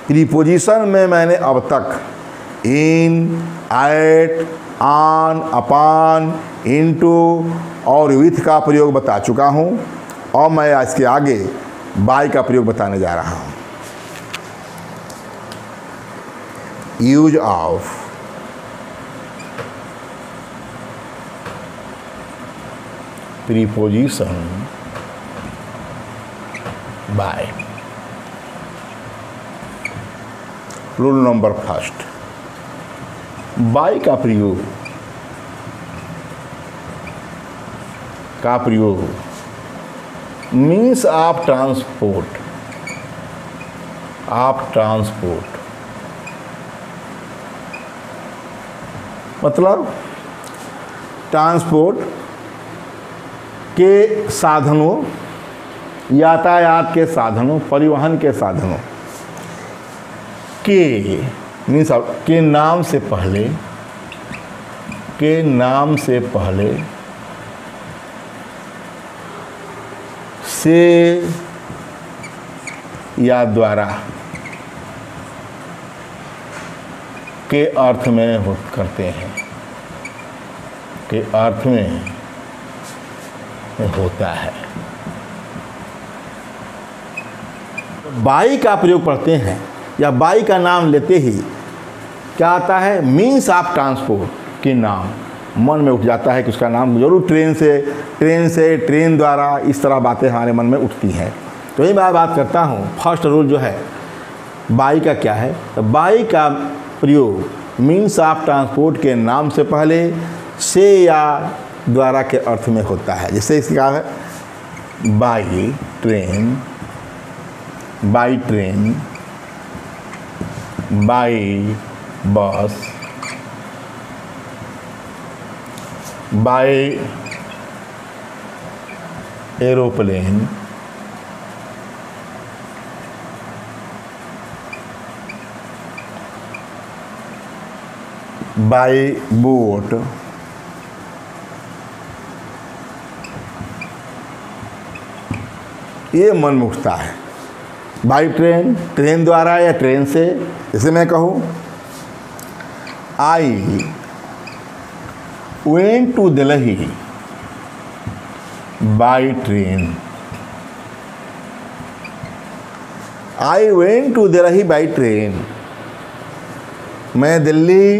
Preposition में मैंने अब तक इन, एट, ऑन, अपॉन, इनटू और विथ का प्रयोग बता चुका हूँ और मैं इसके आगे बाय का प्रयोग बताने जा रहा हूँ। Use of preposition by. Rule number first, by का प्रयोग मीन्स ऑफ ट्रांसपोर्ट मतलब ट्रांसपोर्ट के साधनों, यातायात के साधनों, परिवहन के साधनों के मीन्स के नाम से पहले से या द्वारा के अर्थ में करते हैं, के अर्थ में होता है। बाई का प्रयोग करते हैं या बाई का नाम लेते ही क्या आता है, मीन्स ऑफ ट्रांसपोर्ट के नाम मन में उठ जाता है कि उसका नाम जरूर ट्रेन द्वारा, इस तरह बातें हमारे मन में उठती हैं। तो यही मैं बात करता हूँ। फर्स्ट रूल जो है बाई का क्या है, तो बाई का प्रयोग मीन्स ऑफ ट्रांसपोर्ट के नाम से पहले से या द्वारा के अर्थ में होता है। जैसे इसका है by train, by bus, by aeroplane, by boat, ये मन में उठता है। बाई ट्रेन द्वारा या ट्रेन से। जैसे मैं कहूँ I went to Delhi by train, I went to Delhi by train, मैं दिल्ली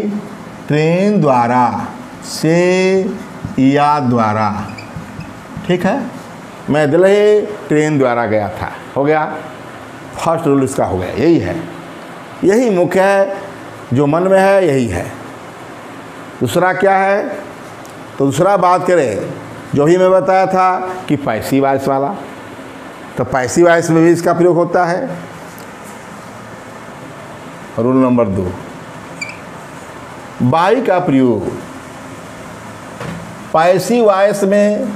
ट्रेन द्वारा से या द्वारा, ठीक है, मैं दिल्ली ट्रेन द्वारा गया था। हो गया, फर्स्ट रूल इसका हो गया। यही है, यही मुख्य है, जो मन में है यही है। दूसरा क्या है, तो दूसरा बात करें जो ही मैं बताया था कि पैसिव वॉइस वाला, तो पैसिव वॉइस में भी इसका प्रयोग होता है। रूल नंबर 2, बाई का प्रयोग पैसिव वॉइस में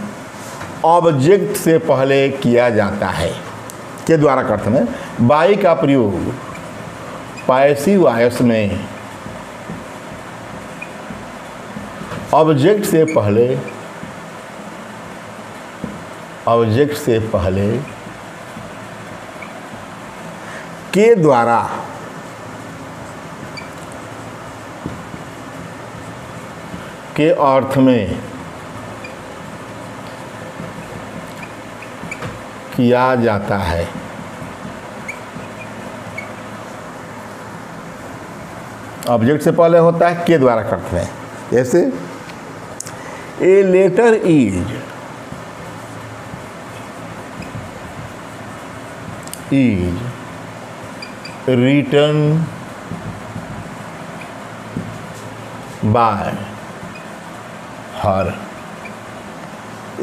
ऑब्जेक्ट से पहले किया जाता है, के द्वारा करते हैं। बाई का प्रयोग पैसिव वॉइस में ऑब्जेक्ट से पहले के द्वारा के अर्थ में किया जाता है। ऑब्जेक्ट से पहले होता है, के द्वारा करते हैं। जैसे a letter is written by her,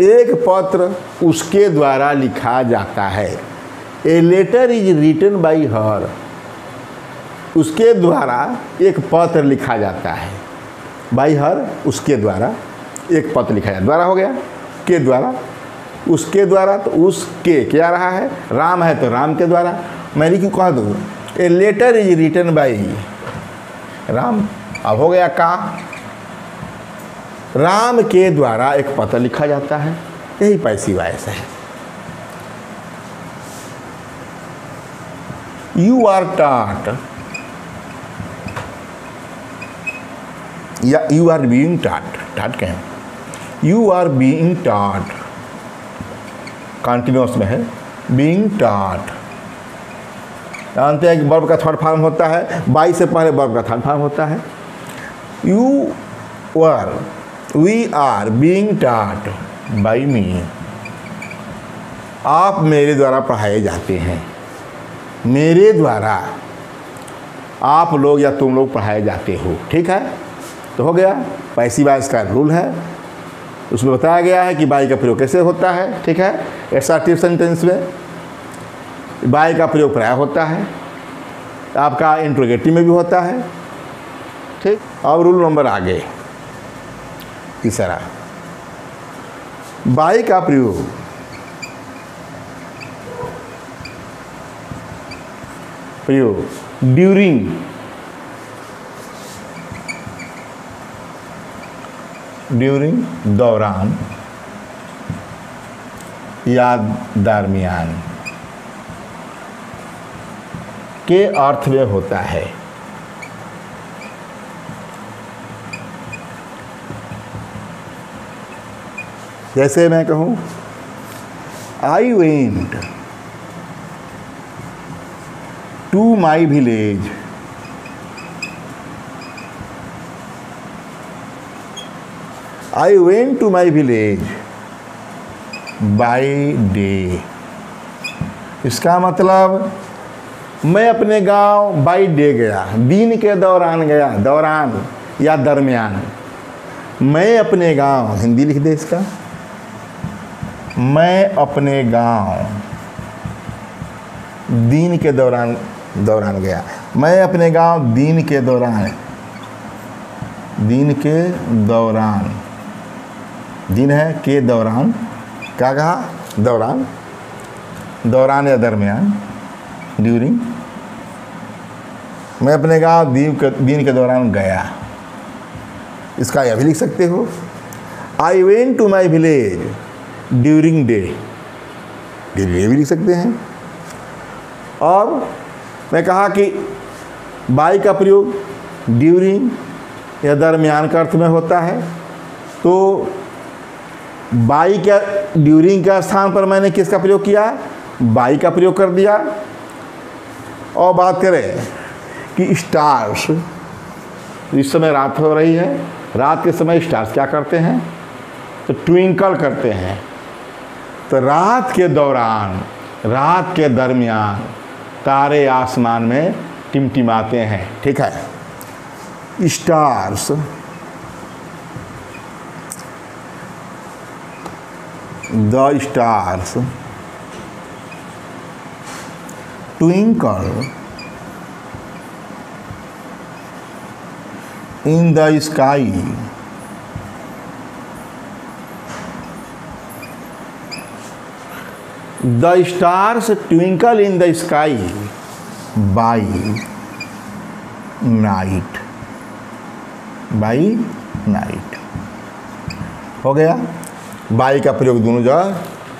एक पत्र उसके द्वारा लिखा जाता है। A letter is written by her, उसके द्वारा एक पत्र लिखा जाता है। बाई हर, उसके द्वारा एक पत्र लिखा जाता, द्वारा हो गया, के द्वारा, उसके द्वारा, तो उसके क्या रहा है, राम है तो राम के द्वारा। मैं क्यों कह दूँ a letter is written by Ram, अब हो गया का, राम के द्वारा एक पत्र लिखा जाता है। यही पैसिव वॉइस है। यू आर टॉट या you are being taught, taught कहें, you are being taught, continuous में है, बीइंग टॉट। जानते हैं कि वर्ब का थर्ड फॉर्म होता है, बाई से पहले वर्ब का थर्ड फॉर्म होता है। You are, we are being taught by me. आप मेरे द्वारा पढ़ाए जाते हैं, मेरे द्वारा आप लोग या तुम लोग पढ़ाए जाते हो। ठीक है, तो हो गया। पैसिव वॉइस का रूल है, उसमें बताया गया है कि बाई का प्रयोग कैसे होता है। ठीक है, एसर्टिव सेंटेंस में बाई का प्रयोग प्राय होता है, आपका इंट्रोगेटिव में भी होता है। ठीक, अब रूल नंबर आगे तीसरा, बाई का प्रयोग ड्यूरिंग, दौरान या दरमियान के अर्थ में होता है। जैसे मैं कहूँ I went to my village, I went to my village by day. इसका मतलब मैं अपने गांव बाई डे गया, दिन के दौरान गया, दौरान या दरमियान। मैं अपने गांव, हिंदी लिख दे इसका, मैं अपने गांव दिन के दौरान गया। मैं अपने गांव दिन के दौरान, दिन है के दौरान, क्या कहा, दौरान या दरमियान, ड्यूरिंग। मैं अपने गांव दिन के दौरान गया। इसका यह भी लिख सकते हो, I went to my village during day, ये भी लिख सकते हैं। और मैं कहा कि बाई का प्रयोग ड्यूरिंग या दरमियान का अर्थ में होता है, तो बाई क्या, ड्यूरिंग के स्थान पर मैंने किसका प्रयोग किया, बाई का प्रयोग कर दिया। और बात करें कि स्टार्स, इस समय रात हो रही है, रात के समय स्टार्स क्या करते हैं, तो ट्विंकल करते हैं। तो रात के दौरान, रात के दरमियान तारे आसमान में टिमटिमाते हैं। ठीक है, stars, the stars twinkle in the sky the stars twinkle in the sky by night, हो गया। बाई का प्रयोग दोनों जगह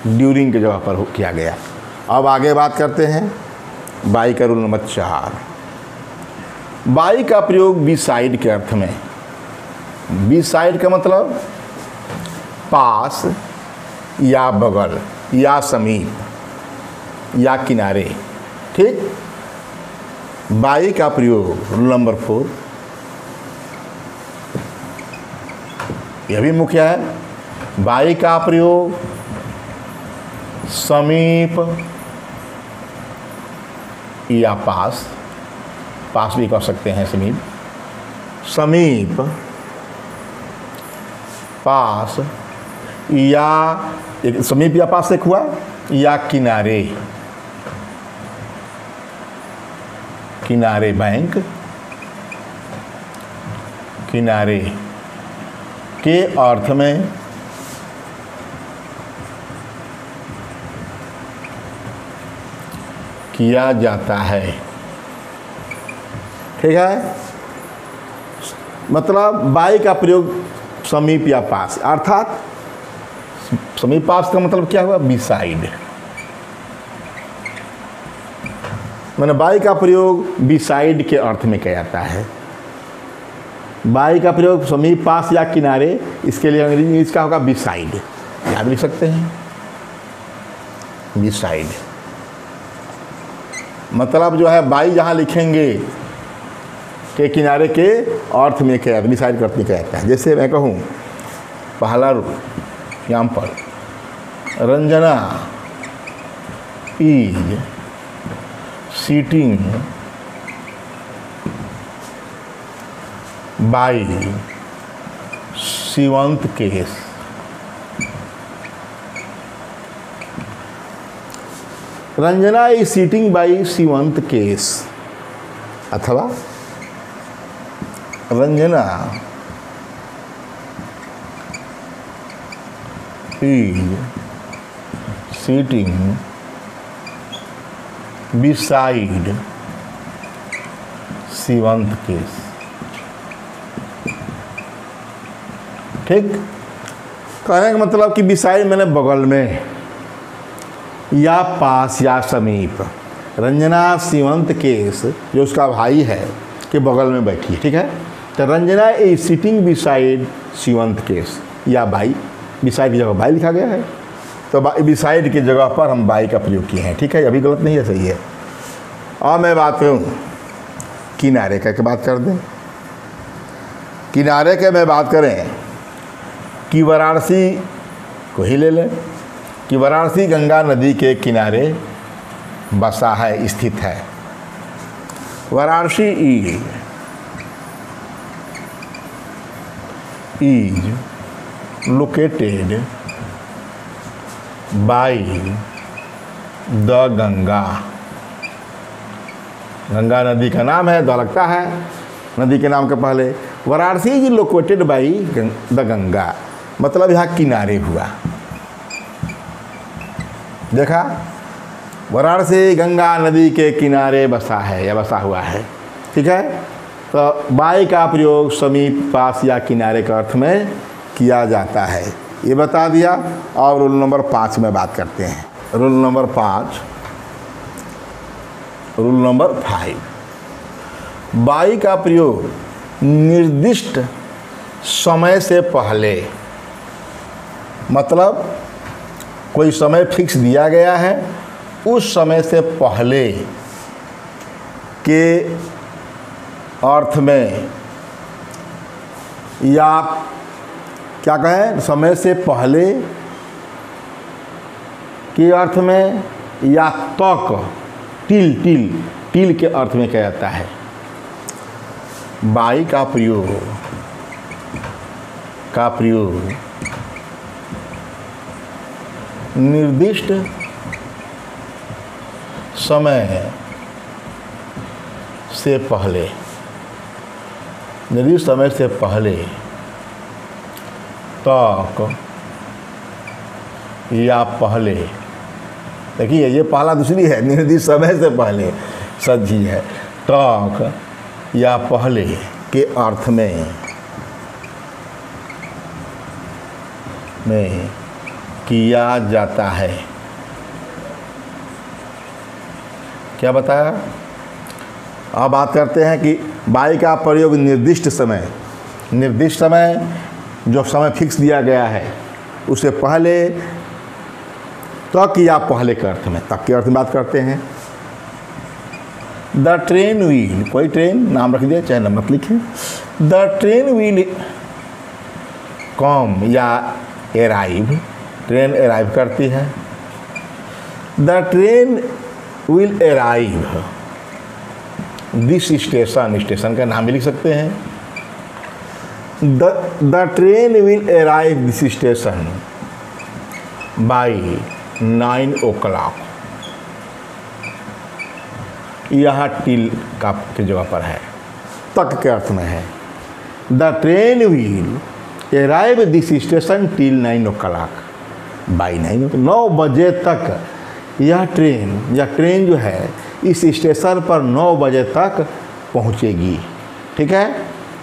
ड्यूरिंग की जगह पर किया गया। अब आगे बात करते हैं बाई का रूल नंबर 4। बाई का प्रयोग बिसाइड के अर्थ में। बिसाइड का मतलब पास या बगल या समीप या किनारे। ठीक, बाई का प्रयोग रूल नंबर 4, यह भी मुख्य है। बाई का प्रयोग समीप या पास, पास भी कर सकते हैं, समीप, पास या एक समीप या पास से हुआ, या किनारे, बैंक, किनारे के अर्थ में किया जाता है। ठीक है, मतलब बाई का प्रयोग समीप या पास, अर्थात समीप पास का मतलब क्या हुआ, बिसाइड। मैंने बाई का प्रयोग बिसाइड के अर्थ में किया जाता है। बाई का प्रयोग समीप, पास या किनारे, इसके लिए अंग्रेजी इसका होगा बिसाइड। याद लिख सकते हैं, बिसाइड मतलब जो है बाई जहाँ लिखेंगे के किनारे के अर्थ में क्या बिसाइड करते क्या जाता है। जैसे मैं कहूँ पहला example, Ranjana is sitting by Shivant केस। Ranjana is sitting by Shivant केस, अथवा Ranjana is sitting beside Shivant केस। ठीक, कहने का मतलब कि बिसाइड मैंने बगल में या पास या समीप। रंजना शिवंत केस जो उसका भाई है के बगल में बैठी है। ठीक है, तो Ranjana is sitting beside Shivant केस, या बाई, बिसाइड की जगह बाई लिखा गया है तो बिसाइड की जगह पर हम बाई का प्रयोग किए हैं। ठीक है, अभी गलत नहीं है, सही है। और मैं बात करूँ किनारे का, बात कर दें किनारे के, मैं बात करें कि वाराणसी को ही ले लें कि वाराणसी गंगा नदी के किनारे बसा है, स्थित है। Varanasi is located by the Ganga. Ganga नदी का नाम है, द लगता है नदी के नाम के पहले। Varanasi is located by the Ganga, मतलब यहाँ किनारे हुआ। देखा, वाराणसी गंगा नदी के किनारे बसा है या बसा हुआ है। ठीक है, तो बाई का प्रयोग समीप, पास या किनारे के अर्थ में किया जाता है, ये बता दिया। और रूल नंबर 5 में बात करते हैं। Rule number 5, rule number 5, by का प्रयोग निर्दिष्ट समय से पहले, मतलब कोई समय फिक्स दिया गया है, उस समय से पहले के अर्थ में, या क्या कहें, समय से पहले के अर्थ में, या तक, टिल के अर्थ में क्या जाता है। बाई का प्रयोग निर्दिष्ट समय से पहले, निर्दिष्ट समय से पहले तक या पहले, देखिए ये पहला दूसरी है, निर्दिष्ट समय से पहले सज्जी है, तक या पहले के अर्थ में किया जाता है। क्या बताया? अब बात करते हैं कि बाई का प्रयोग निर्दिष्ट समय जो समय फिक्स दिया गया है उससे पहले, तक या पहले के अर्थ में, तक के अर्थ में बात करते हैं। द ट्रेन व्हील, कोई ट्रेन नाम रख दिया, चाहे न मत लिखें। द ट्रेन व्हील कम या अराइव, ट्रेन अराइव करती है। The train will arrive this station, station का नाम भी लिख सकते हैं। The train will arrive this station by 9 o'clock। यहाँ टिल का की जगह पर है, तक के अर्थ में है। The train will arrive this station till 9 o'clock, by 9 बजे तक यह ट्रेन जो है इस स्टेशन पर 9 बजे तक पहुंचेगी। ठीक है,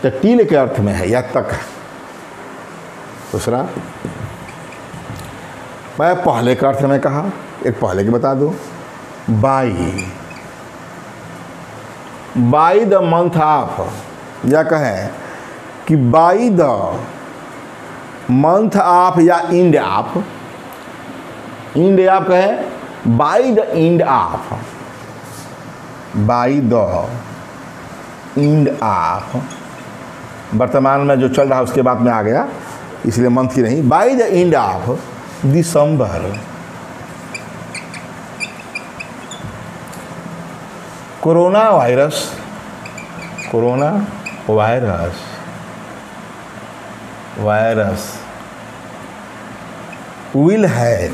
तो टिल के अर्थ में है या तक। दूसरा, मैं पहले के अर्थ में कहा, एक पहले की बता दूं, by by the month of, या कहें कि बाई द मंथ ऑफ या इंड ऑफ, इंड ऑफ कहें by the end of, by the end of, वर्तमान में जो चल रहा है उसके बाद में आ गया इसलिए मंथ की नहीं, by the end of December corona virus, corona virus, virus will have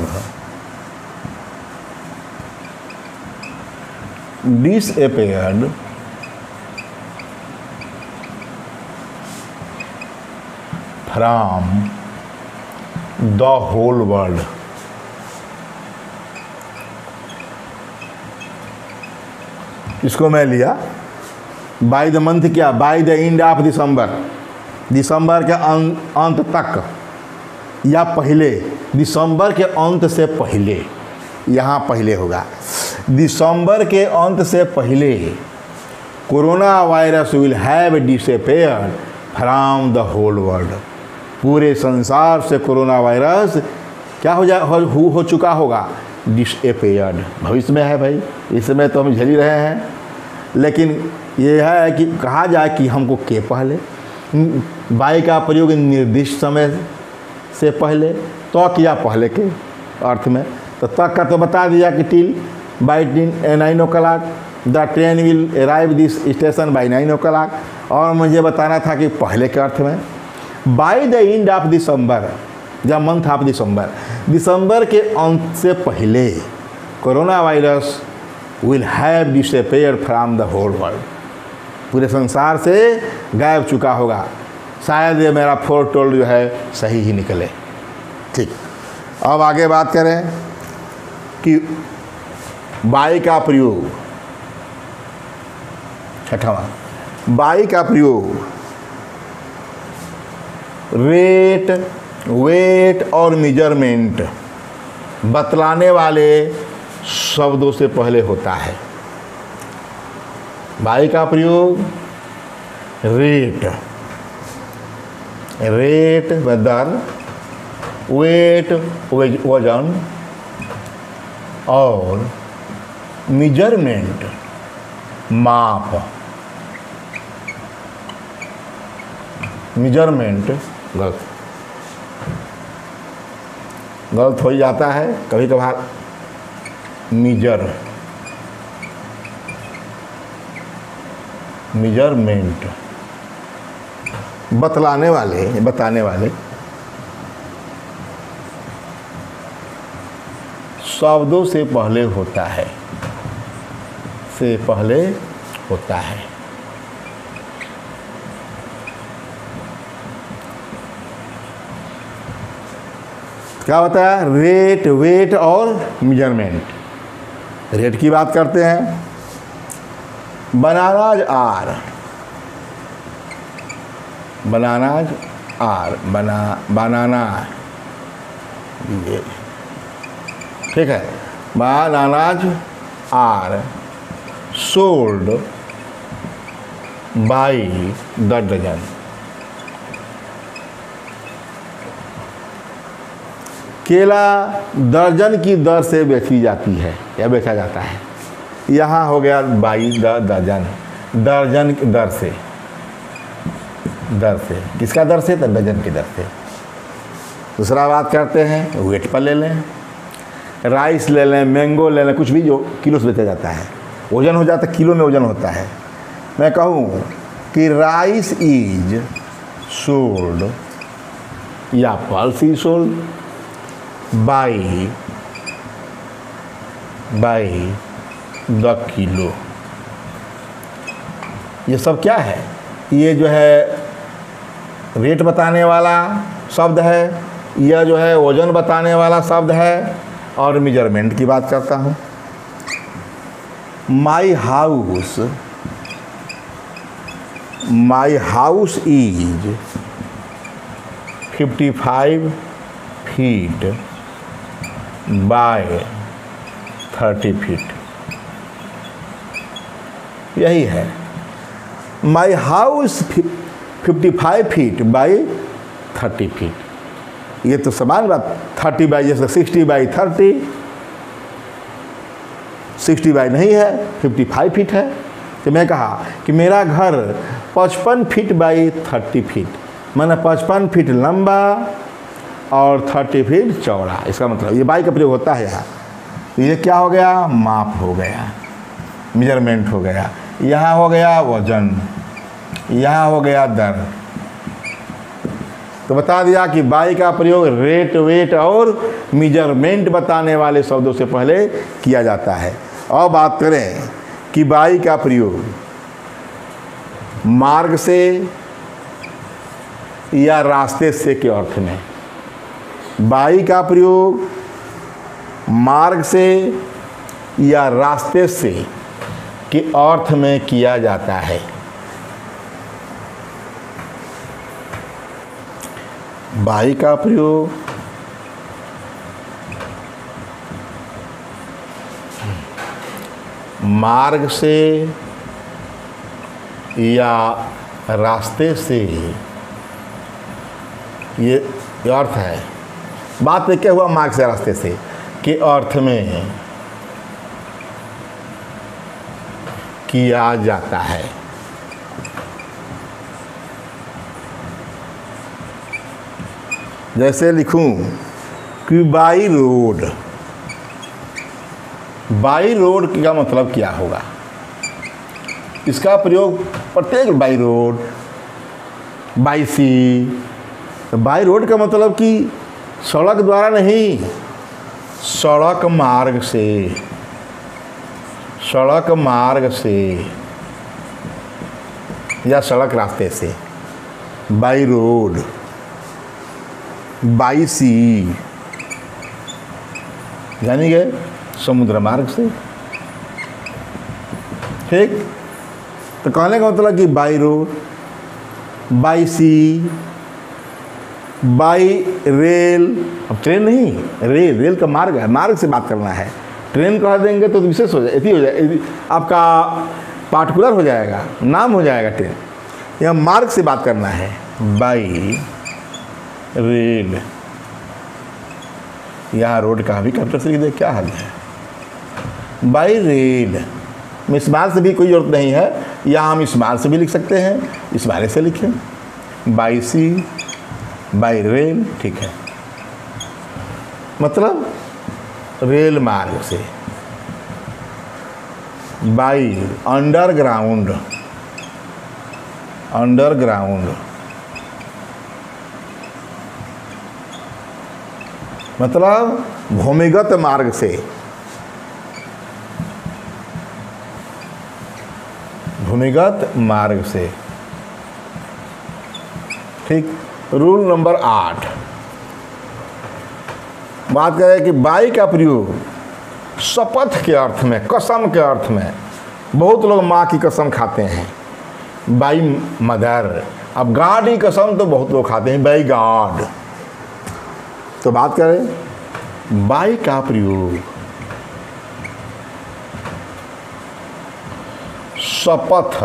disappeared from the whole world. इसको मैं लिया बाय द मंथ, क्या by the end of December, दिसंबर के अंत तक या पहले, दिसंबर के अंत से पहले, यहाँ पहले होगा, दिसंबर के अंत से पहले corona virus will have disappeared from the whole world, पूरे संसार से कोरोना वायरस क्या हो चुका होगा, डिसअपेयर्ड। भविष्य में है भाई, इस समय तो हम झेल ही रहे हैं, लेकिन ये है कि कहा जाए कि हमको के पहले, बाई का प्रयोग निर्दिष्ट समय से पहले, तो या पहले के अर्थ में, तो तक का तो बता दिया कि till by 9 o'clock the train will arrive this station by 9 o'clock, और मुझे बताना था कि पहले के अर्थ में by the end of December या मंथ ऑफ दिसंबर, दिसंबर के अंत से पहले corona virus will have disappeared from the whole world, पूरे संसार से गायब चुका होगा। शायद ये मेरा फोरटोल जो है सही ही निकले। ठीक, अब आगे बात करें कि बाई का प्रयोग, छठवां, बाई का प्रयोग रेट, वेट और मेजरमेंट बतलाने वाले शब्दों से पहले होता है। बाई का प्रयोग रेट, रेट दर, वेट वजन और मेजरमेंट माप, मेजरमेंट गलत हो जाता है कभी कभार, मेजरमेंट बतलाने वाले, बताने वाले शब्दों से पहले होता है, से पहले होता है। क्या बताया, रेट, वेट और मेजरमेंट। रेट की बात करते हैं, bananas are, bananas are, banana, ये ठीक है, bananas are sold by the dozen, केला दर्जन की दर से बेची जाती है या बेचा जाता है। यहाँ हो गया बाई द दर्जन, दर्जन की दर से, दर से, किसका दर से, तो डजन की दर से। दूसरा बात करते हैं, वेट पर ले लें, राइस ले लें, मैंगो ले लें, कुछ भी जो किलो से बेचा जाता है, वजन हो जाता है, किलो में वजन होता है। मैं कहूँ कि राइस इज सोल्ड या pulse is sold by the kilo. ये सब क्या है, ये जो है रेट बताने वाला शब्द है, यह जो है वजन बताने वाला शब्द है, और मेजरमेंट की बात करता हूँ। My house is 55 feet by 30 feet, यही है my house 55 feet by 30 feet, ये तो समान बात। 30 बाई जैसे 60 बाई 30, 60 बाई नहीं है, 55 फीट है। तो मैं कहा कि मेरा घर 55 फीट बाई 30 फीट, माना 55 फीट लंबा और 30 फीट चौड़ा। इसका मतलब ये बाई का प्रयोग होता है यहाँ। ये क्या हो गया? माप हो गया, मेजरमेंट हो गया। यहाँ हो गया वजन, यहाँ हो गया दर। तो बता दिया कि बाई का प्रयोग रेट, वेट और मेजरमेंट बताने वाले शब्दों से पहले किया जाता है। और बात करें कि बाई का प्रयोग मार्ग से या रास्ते से के अर्थ में, बाई का प्रयोग मार्ग से या रास्ते से के अर्थ में किया जाता है। बाई का प्रयोग मार्ग से या रास्ते से, ये अर्थ है। बात क्या हुआ? मार्ग से रास्ते से के अर्थ में किया जाता है। जैसे लिखूं कि बाई रोड, बाई रोड का मतलब क्या होगा? इसका प्रयोग प्रत्येक बाई रोड, बाई सी। तो बाई रोड का मतलब कि सड़क द्वारा नहीं, सड़क मार्ग से, सड़क मार्ग से या सड़क रास्ते से। बाई रोड, बाई सी, जानी गए समुद्र मार्ग से। ठीक, तो कहने का मतलब कि by road, by sea, by rail. अब ट्रेन नहीं, रेल, रेल का मार्ग है, मार्ग से बात करना है। ट्रेन कह देंगे तो विशेष हो जाए, हो जाए, आपका पार्टिकुलर हो जाएगा, नाम हो जाएगा ट्रेन। यह मार्ग से बात करना है। बाई रेल, यहाँ रोड का भी कैपिटल से लिख दे, क्या हाल है? बाई रेल, स्मॉल से भी कोई जरूरत नहीं है, या हम स्मॉल से भी लिख सकते हैं, इस बारे से लिखें। बाई सी, बाई रेल, ठीक है। मतलब रेल मार्ग से। बाई अंडरग्राउंड, अंडरग्राउंड मतलब भूमिगत मार्ग से, भूमिगत मार्ग से। ठीक। रूल नंबर 8, बात करें कि बाई का प्रयोग शपथ के अर्थ में, कसम के अर्थ में। बहुत लोग माँ की कसम खाते हैं, बाई मदर। अब गॉड की कसम तो बहुत लोग खाते हैं, बाई गॉड। तो बात करें बाई का प्रयोग शपथ,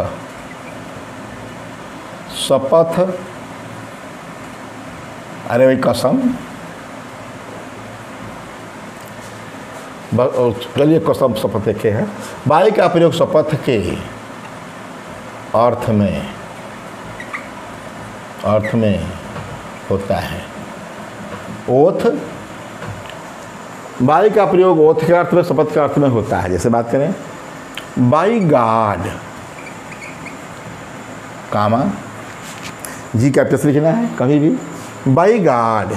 शपथ, अरे भाई कसम, चलिए कसम शपथ देखे हैं। बाई का प्रयोग शपथ के अर्थ में होता है। ओथ, बाई का प्रयोग ओथ के अर्थ में, शपथ के अर्थ में होता है। जैसे बात करें by God, comma G capital से लिखना है कभी भी। By God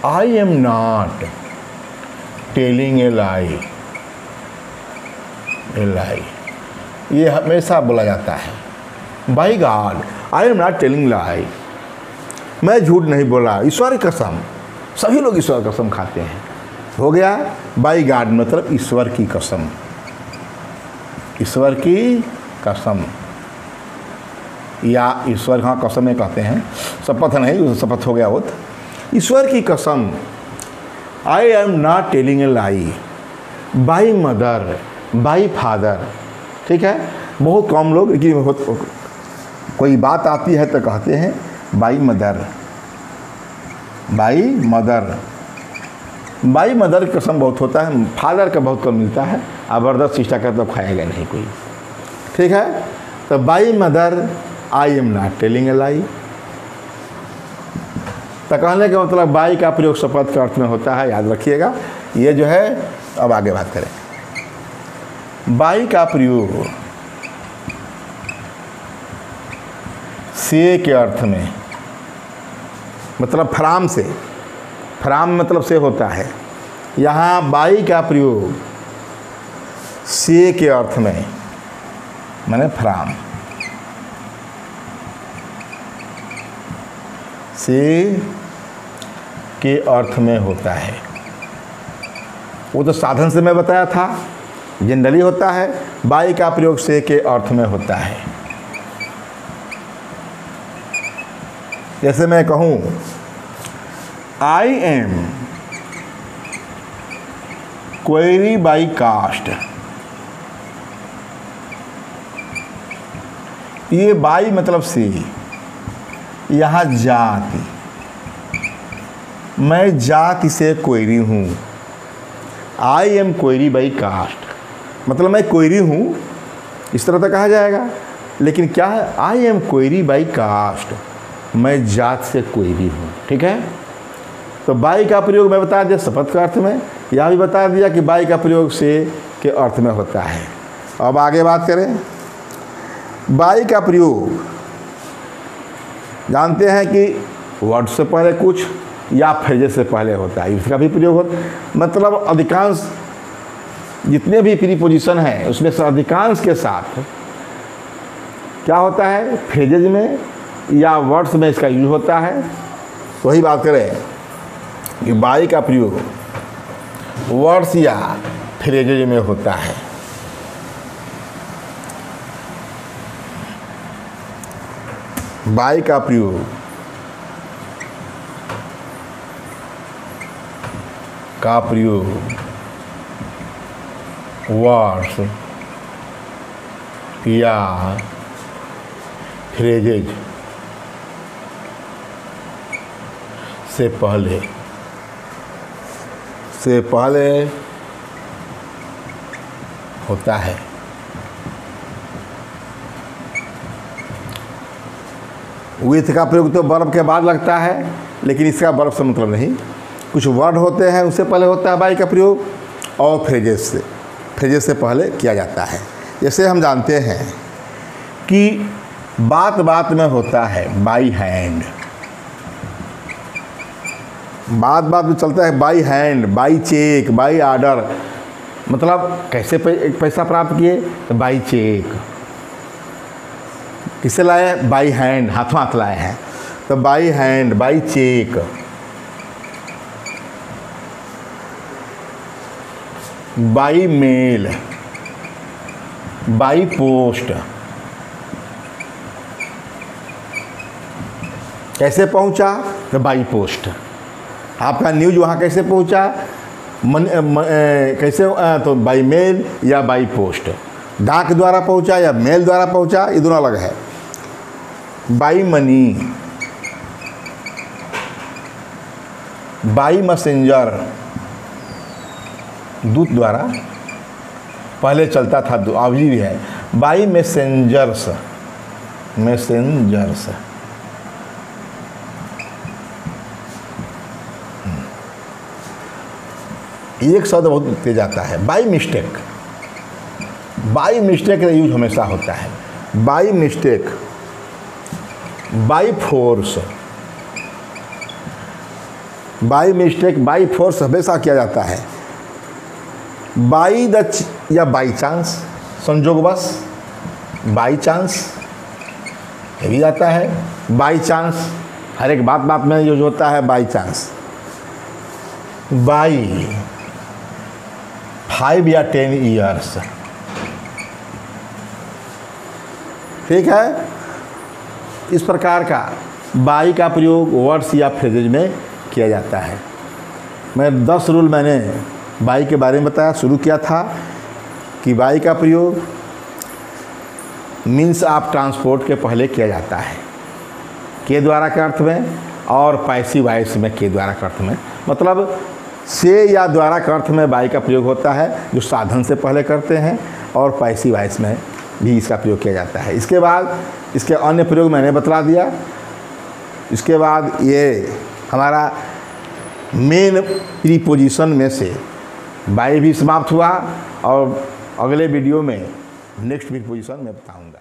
I am not telling a lie, a lie, ये हमेशा बोला जाता है। By God I am not telling lie, मैं झूठ नहीं बोला, ईश्वर की कसम। सभी लोग ईश्वर की कसम खाते हैं। हो गया बाई गॉड मतलब ईश्वर की कसम, ईश्वर की कसम, या ईश्वर हाँ कसम में कहते हैं, शपथ नहीं, शपथ हो गया वो। ईश्वर की कसम, आई am not telling a lie, by mother, by father. ठीक है। बहुत कम लोग, लेकिन कोई बात आती है तो कहते हैं by mother, by mother. By mother का कसम बहुत होता है, फादर का बहुत कम मिलता है। ज़बरदस्त चेष्टा कर तो खाएगा नहीं कोई, ठीक है। तो by mother I am not telling a lie. तो कहने का मतलब बाई का प्रयोग शपथ के अर्थ में होता है, याद रखिएगा। ये जो है, अब आगे बात करें। बाई का प्रयोग से के अर्थ में, मतलब फ्राम से, फ्राम मतलब से होता है। यहाँ बाई का प्रयोग से के अर्थ में, माने फ्राम से के अर्थ में होता है। वो तो साधन से मैं बताया था, जनरली होता है। बाई का प्रयोग से के अर्थ में होता है। जैसे मैं कहूँ I am Koeri by caste, ये बाई मतलब से, यहाँ जाति, मैं जाति से क्वेरी हूँ। I am Koeri by caste, मतलब मैं क्वेरी हूँ, इस तरह तो कहा जाएगा। लेकिन क्या है, I am Koeri by caste, मैं जात से क्वेरी हूँ, ठीक है। तो बाई का प्रयोग मैं बता दिया शपथ के अर्थ में, यहाँ भी बता दिया कि बाई का प्रयोग से के अर्थ में होता है। अब आगे बात करें। बाई का प्रयोग जानते हैं कि वर्ड से पहले कुछ या फ्रेजेस से पहले होता है, इसका भी प्रयोग होता है। मतलब अधिकांश जितने भी प्रीपोजिशन हैं उसमें से अधिकांश के साथ क्या होता है, फ्रेजेज में या वर्ड्स में इसका यूज होता है। वही बात करें कि बाई का प्रयोग वर्ड्स या फ्रेजेज में होता है। बाई का प्रयोग वर्ड्स या फ्रेजेज से पहले होता है। विथ का प्रयोग तो वर्ब के बाद लगता है, लेकिन इसका वर्ब से मतलब नहीं। कुछ वर्ड होते हैं उससे पहले होता है बाई का प्रयोग, और फ्रेजेस से पहले किया जाता है। जैसे हम जानते हैं कि बात बात में होता है बाई हैंड, बात बात में चलता है by hand, by cheque, by order. मतलब कैसे पैसा प्राप्त किए, तो बाई चेक। किससे लाए, बाई हैंड, हाथों हाथ लाए हैं, तो by hand, by cheque. By mail, by post. कैसे पहुंचा, तो बाई पोस्ट। आपका न्यूज वहाँ कैसे पहुंचा, कैसे, तो बाई मेल या बाई पोस्ट। डाक द्वारा पहुंचा या मेल द्वारा पहुंचा, ये दोनों अलग है। बाई मनी, बाई मैसेंजर, दूत द्वारा पहले चलता था, अभी भी है। बाई मैसेंजर्स, एक शब्द बहुत तेज आता है, बाई मिस्टेक। बाई मिस्टेक का यूज हमेशा होता है। By mistake, by force. By mistake, by force हमेशा किया जाता है। बाई द या बाई चांस, संजोगवश, बाई चांस ये भी आता है। बाई चांस, हर एक बात बात में यूज होता है बाई चांस। बाई 5 या 10 ईयर्स, ठीक है। इस प्रकार का बाई का प्रयोग वर्ड्स या फ्रेजेज में किया जाता है। मैं 10 रूल मैंने बाई के बारे में बताया, शुरू किया था कि बाई का प्रयोग मीन्स ऑफ ट्रांसपोर्ट के पहले किया जाता है के द्वारा के अर्थ में, और पैसिव वॉइस में के द्वारा के अर्थ में। मतलब से या द्वारा के अर्थ में बाई का प्रयोग होता है जो साधन से पहले करते हैं, और पैसिव वॉइस में भी इसका प्रयोग किया जाता है। इसके बाद इसके अन्य प्रयोग मैंने बतला दिया। इसके बाद ये हमारा मेन प्रीपोजिशन में से बाई भी समाप्त हुआ, और अगले वीडियो में नेक्स्ट प्रीपोजिशन मैं बताऊंगा।